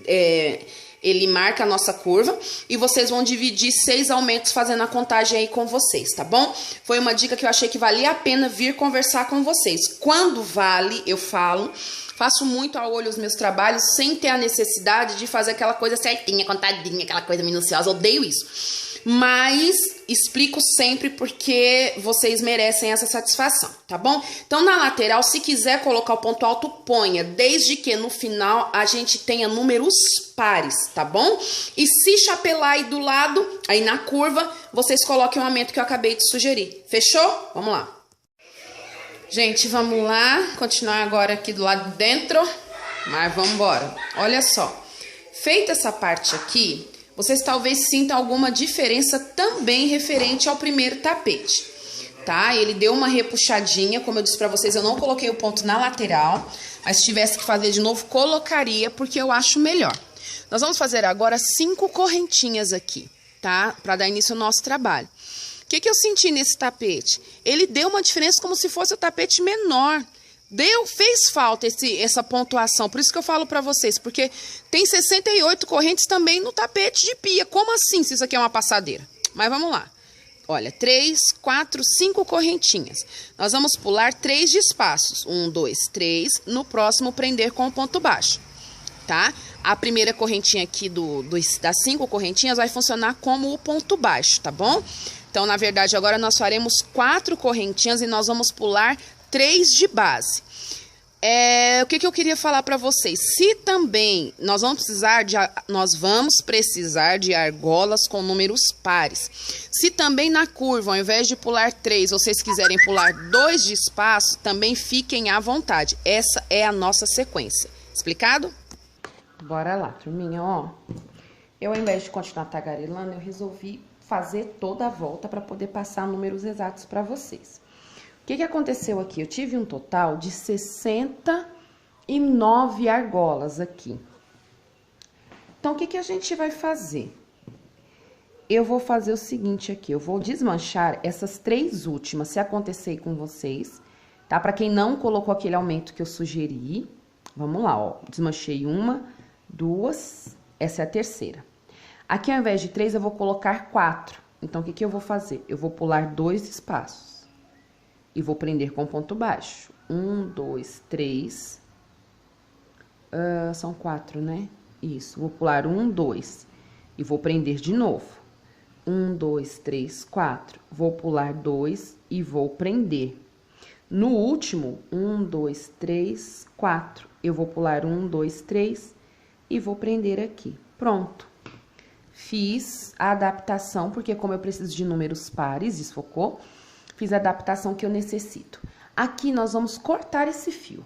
ele marca a nossa curva, e vocês vão dividir 6 aumentos fazendo a contagem aí com vocês, tá bom? Foi uma dica que eu achei que valia a pena vir conversar com vocês. Quando vale, eu falo, faço muito ao olho os meus trabalhos, sem ter a necessidade de fazer aquela coisa certinha, contadinha, aquela coisa minuciosa, odeio isso. Mas explico sempre porque vocês merecem essa satisfação, tá bom? Então, na lateral, se quiser colocar o ponto alto, ponha, desde que no final a gente tenha números pares, tá bom? E se chapelar aí do lado, aí na curva, vocês coloquem o aumento que eu acabei de sugerir. Fechou? Vamos lá. Gente, vamos lá. Continuar agora aqui do lado de dentro, mas vamos embora. Olha só. Feita essa parte aqui, vocês talvez sintam alguma diferença também referente ao primeiro tapete, tá? Ele deu uma repuxadinha, como eu disse pra vocês, eu não coloquei o ponto na lateral, mas se tivesse que fazer de novo, colocaria, porque eu acho melhor. Nós vamos fazer agora 5 correntinhas aqui, tá? Pra dar início ao nosso trabalho. O que eu senti nesse tapete? Ele deu uma diferença como se fosse o tapete menor. Fez falta essa pontuação, por isso que eu falo pra vocês, porque tem 68 correntes também no tapete de pia. Como assim, se isso aqui é uma passadeira? Mas vamos lá. Olha, 3, 4, 5 correntinhas. Nós vamos pular 3 de espaços. 1, 2, 3. No próximo, prender com o ponto baixo, tá? A primeira correntinha aqui das 5 correntinhas vai funcionar como o ponto baixo, tá bom? Então, na verdade, agora nós faremos 4 correntinhas e nós vamos pular 3 de base. O que eu queria falar para vocês? Se também nós vamos precisar de argolas com números pares. Se também na curva, ao invés de pular 3, vocês quiserem pular 2 de espaço, também fiquem à vontade. Essa é a nossa sequência. Explicado? Bora lá, turminha, ó. Eu, ao invés de continuar tagarelando, eu resolvi fazer toda a volta para poder passar números exatos para vocês. O que aconteceu aqui? Eu tive um total de 69 argolas aqui. Então, o que a gente vai fazer? Eu vou fazer o seguinte aqui, eu vou desmanchar essas 3 últimas. Se acontecer com vocês, tá? Pra quem não colocou aquele aumento que eu sugeri, vamos lá, ó. Desmanchei uma, duas, essa é a terceira. Aqui, ao invés de 3, eu vou colocar 4. Então, o que que eu vou fazer? Eu vou pular 2 espaços e vou prender com ponto baixo. 1, 2, 3. São 4, né? Isso. Vou pular 1, 2 e vou prender de novo. 1, 2, 3, 4. Vou pular 2 e vou prender. No último, 1, 2, 3, 4. Eu vou pular 1, 2, 3 e vou prender aqui. Pronto. Fiz a adaptação, porque como eu preciso de números pares, desfocou, fiz a adaptação que eu necessito. Aqui nós vamos cortar esse fio,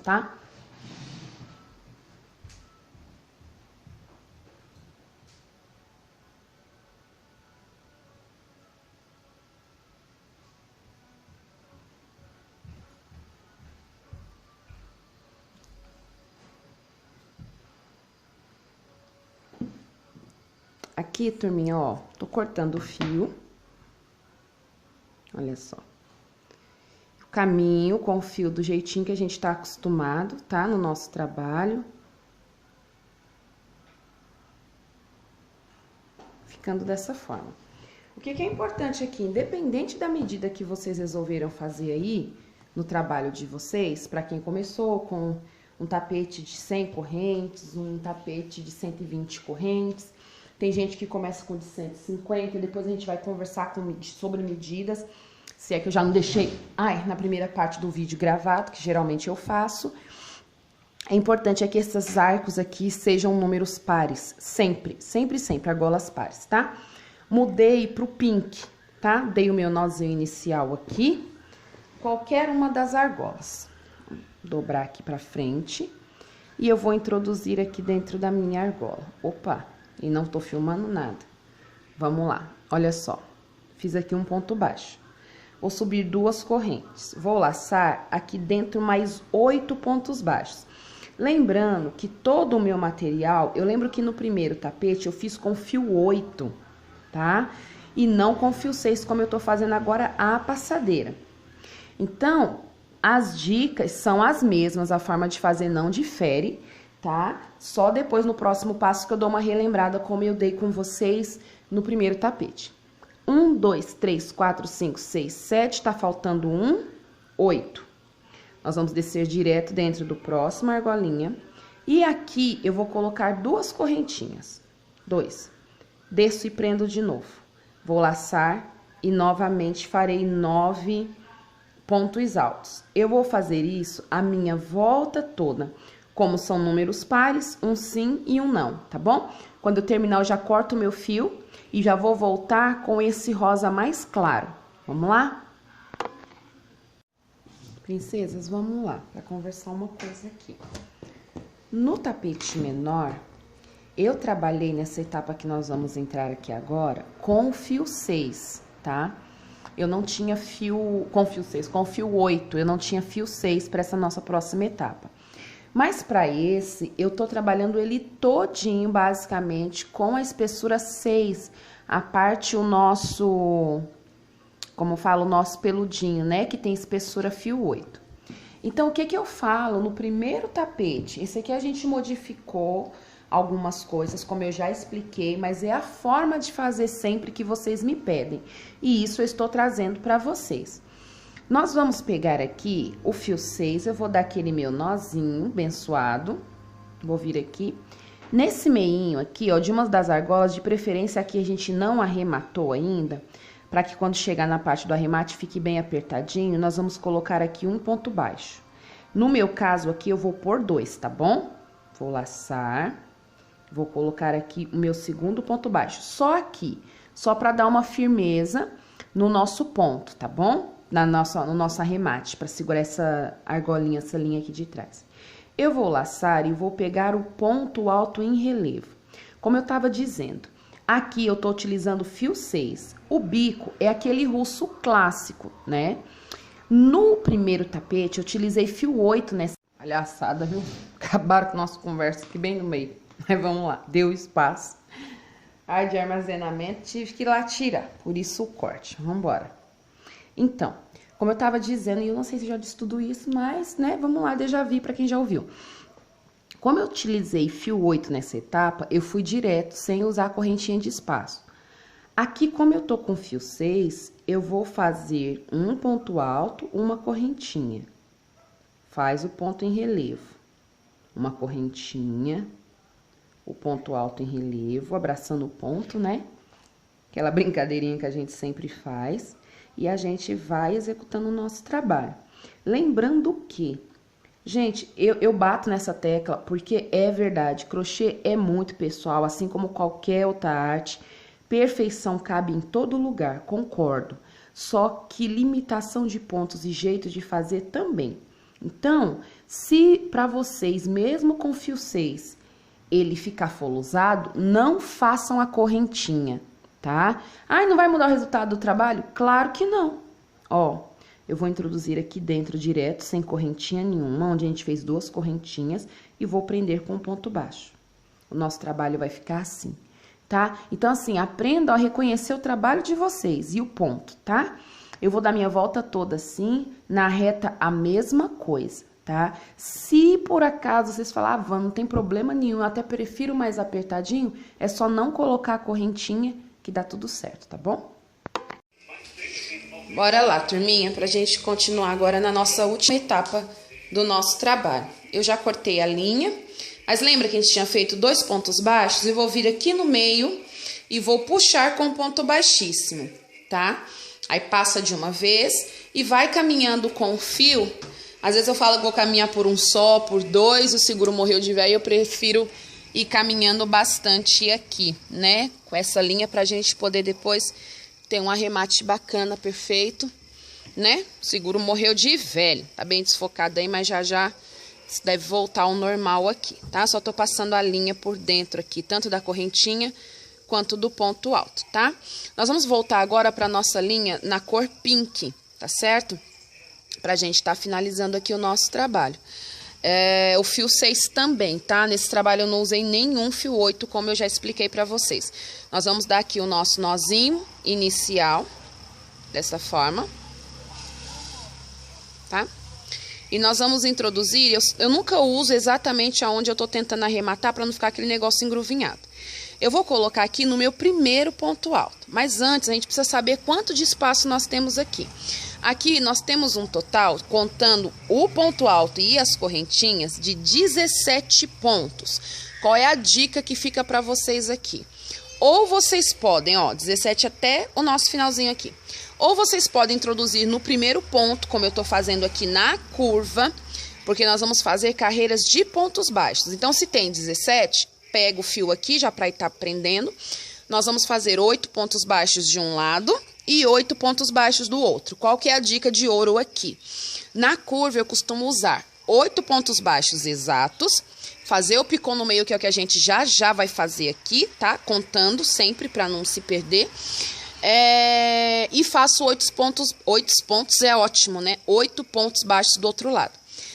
tá? Aqui, turminha, ó, tô cortando o fio. Olha só. O caminho com o fio do jeitinho que a gente tá acostumado, tá? No nosso trabalho. Ficando dessa forma. O que que é importante aqui, independente da medida que vocês resolveram fazer aí, no trabalho de vocês, pra quem começou com um tapete de 100 correntes, um tapete de 120 correntes... Tem gente que começa com de 150, depois a gente vai conversar sobre medidas, se é que eu já não deixei, na primeira parte do vídeo gravado, que geralmente eu faço. É importante que esses arcos aqui sejam números pares, sempre, sempre, sempre, argolas pares, tá? Mudei pro pink, tá? Dei o meu nozinho inicial aqui, qualquer uma das argolas. Dobrar aqui pra frente e eu vou introduzir aqui dentro da minha argola. Opa! E não tô filmando nada. Vamos lá, olha só. Fiz aqui um ponto baixo. Vou subir 2 correntes. Vou laçar aqui dentro mais 8 pontos baixos. Lembrando que todo o meu material, eu lembro que no primeiro tapete eu fiz com fio 8, tá? E não com fio 6, como eu tô fazendo agora a passadeira. Então, as dicas são as mesmas, a forma de fazer não difere, tá? Só depois, no próximo passo, que eu dou uma relembrada como eu dei com vocês no primeiro tapete. 1, 2, 3, 4, 5, 6, 7, tá faltando 1, 8. Nós vamos descer direto dentro do próximo argolinha. E aqui, eu vou colocar 2 correntinhas. 2. Desço e prendo de novo. Vou laçar e novamente farei 9 pontos altos. Eu vou fazer isso a minha volta toda. Como são números pares, um sim e um não, tá bom? Quando eu terminar, eu já corto o meu fio e já vou voltar com esse rosa mais claro. Vamos lá? Princesas, vamos lá, para conversar uma coisa aqui. No tapete menor, eu trabalhei nessa etapa que nós vamos entrar aqui agora com o fio 6, tá? Eu não tinha fio com fio 6, com fio 8, eu não tinha fio 6 para essa nossa próxima etapa. Mas para esse, eu tô trabalhando ele todinho, basicamente, com a espessura 6, a parte, o nosso, como eu falo, o nosso peludinho, né, que tem espessura fio 8. Então, o que que eu falo no primeiro tapete? Esse aqui a gente modificou algumas coisas, como eu já expliquei, mas é a forma de fazer sempre que vocês me pedem. E isso eu estou trazendo para vocês. Nós vamos pegar aqui o fio 6, eu vou dar aquele meu nozinho abençoado, vou vir aqui. Nesse meinho aqui, ó, de uma das argolas, de preferência aqui a gente não arrematou ainda, para que quando chegar na parte do arremate fique bem apertadinho, nós vamos colocar aqui um ponto baixo. No meu caso aqui, eu vou pôr 2, tá bom? Vou laçar, vou colocar aqui o meu segundo ponto baixo, só aqui, só para dar uma firmeza no nosso ponto, tá bom? No nosso arremate, para segurar essa argolinha, essa linha aqui de trás. Eu vou laçar e vou pegar o ponto alto em relevo. Como eu tava dizendo, aqui eu tô utilizando fio 6. O bico é aquele russo clássico, né? No primeiro tapete, eu utilizei fio 8 nessa palhaçada, viu? Acabaram com a nossa conversa aqui bem no meio. Mas vamos lá, deu espaço. Área de armazenamento, tive que ir lá tirar, por isso o corte. Vamos embora. Então, Como eu tava dizendo, e eu não sei se já disse tudo isso, mas, né, vamos lá, déjà vu pra quem já ouviu. Como eu utilizei fio 8 nessa etapa, eu fui direto, sem usar a correntinha de espaço. Aqui, como eu tô com fio 6, eu vou fazer um ponto alto, uma correntinha. Faz o ponto em relevo. Uma correntinha, o ponto alto em relevo, abraçando o ponto, né? Aquela brincadeirinha que a gente sempre faz. E a gente vai executando o nosso trabalho. Lembrando que, gente, eu bato nessa tecla porque é verdade, crochê é muito pessoal, assim como qualquer outra arte. Perfeição cabe em todo lugar, concordo. Só que limitação de pontos e jeito de fazer também. Então, se para vocês, mesmo com fio 6, ele ficar folosado, não façam a correntinha, tá? Ai, não vai mudar o resultado do trabalho? Claro que não. Ó, eu vou introduzir aqui dentro direto, sem correntinha nenhuma, onde a gente fez 2 correntinhas, e vou prender com um ponto baixo. O nosso trabalho vai ficar assim, tá? Então, assim, aprendam a reconhecer o trabalho de vocês e o ponto, tá? Eu vou dar minha volta toda assim, na reta a mesma coisa, tá? Se por acaso vocês falarem, ah, não tem problema nenhum, eu até prefiro mais apertadinho, é só não colocar a correntinha que dá tudo certo, tá bom? Bora lá, turminha, pra gente continuar agora na nossa última etapa do nosso trabalho. Eu já cortei a linha, mas lembra que a gente tinha feito 2 pontos baixos? Eu vou vir aqui no meio e vou puxar com um ponto baixíssimo, tá? Aí passa de uma vez e vai caminhando com o fio. Às vezes eu falo que vou caminhar por um só, por 2, o seguro morreu de velho, eu prefiro ir caminhando bastante aqui, né? Com essa linha pra gente poder depois ter um arremate bacana, perfeito, né? O seguro morreu de velho, tá bem desfocado aí, mas já deve voltar ao normal aqui, tá? Só tô passando a linha por dentro aqui, tanto da correntinha quanto do ponto alto, tá? Nós vamos voltar agora para nossa linha na cor pink, tá certo? Pra gente tá finalizando aqui o nosso trabalho. O fio 6 também, tá? Nesse trabalho eu não usei nenhum fio 8, como eu já expliquei pra vocês. Nós vamos dar aqui o nosso nozinho inicial, dessa forma, tá? E nós vamos introduzir, eu nunca uso exatamente aonde eu tô tentando arrematar pra não ficar aquele negócio engruvinhado. Eu vou colocar aqui no meu primeiro ponto alto, mas antes a gente precisa saber quanto de espaço nós temos aqui. Aqui nós temos um total, contando o ponto alto e as correntinhas, de 17 pontos. Qual é a dica que fica para vocês aqui? Ou vocês podem, ó, 17 até o nosso finalzinho aqui. Ou vocês podem introduzir no primeiro ponto, como eu tô fazendo aqui na curva, porque nós vamos fazer carreiras de pontos baixos. Então, se tem 17, pega o fio aqui já para estar prendendo. Nós vamos fazer 8 pontos baixos de um lado e 8 pontos baixos do outro. Qual que é a dica de ouro aqui? Na curva eu costumo usar 8 pontos baixos exatos, fazer o picô no meio, que é o que a gente já vai fazer aqui, tá? Contando sempre para não se perder. E faço 8 pontos é ótimo, né? 8 pontos baixos do outro lado.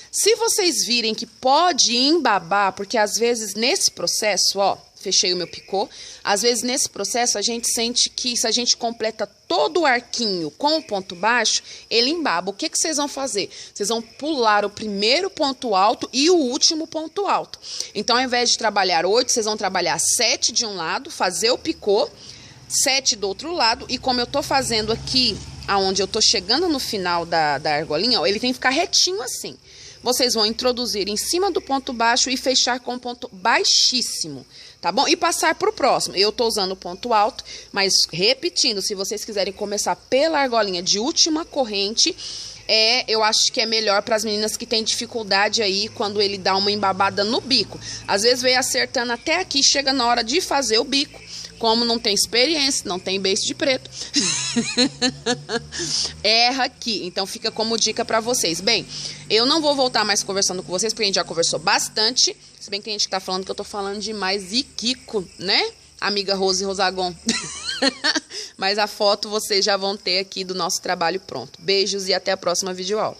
Se vocês virem que pode embabar, porque às vezes nesse processo, ó, fechei o meu picô, às vezes nesse processo a gente sente que se a gente completa todo o arquinho com o ponto baixo, ele embaba. O que que vocês vão fazer? Vocês vão pular o primeiro ponto alto e o último ponto alto. Então, ao invés de trabalhar 8, vocês vão trabalhar 7 de um lado, fazer o picô, 7 do outro lado, e como eu tô fazendo aqui, aonde eu tô chegando no final da argolinha, ó, ele tem que ficar retinho assim. Vocês vão introduzir em cima do ponto baixo e fechar com um ponto baixíssimo, tá bom? E passar pro próximo. Eu tô usando o ponto alto, mas repetindo, se vocês quiserem começar pela argolinha de última corrente, eu acho que é melhor para as meninas que têm dificuldade aí quando ele dá uma embabada no bico. Às vezes veio acertando até aqui, chega na hora de fazer o bico. Como não tem experiência, não tem beiço de preto, erra aqui. Então, fica como dica pra vocês. Bem, eu não vou voltar mais conversando com vocês, porque a gente já conversou bastante. Se bem que tem gente que tá falando que eu tô falando demais. E Kiko, né? Amiga Rose Rosagon. Mas a foto vocês já vão ter aqui do nosso trabalho pronto. Beijos e até a próxima videoaula.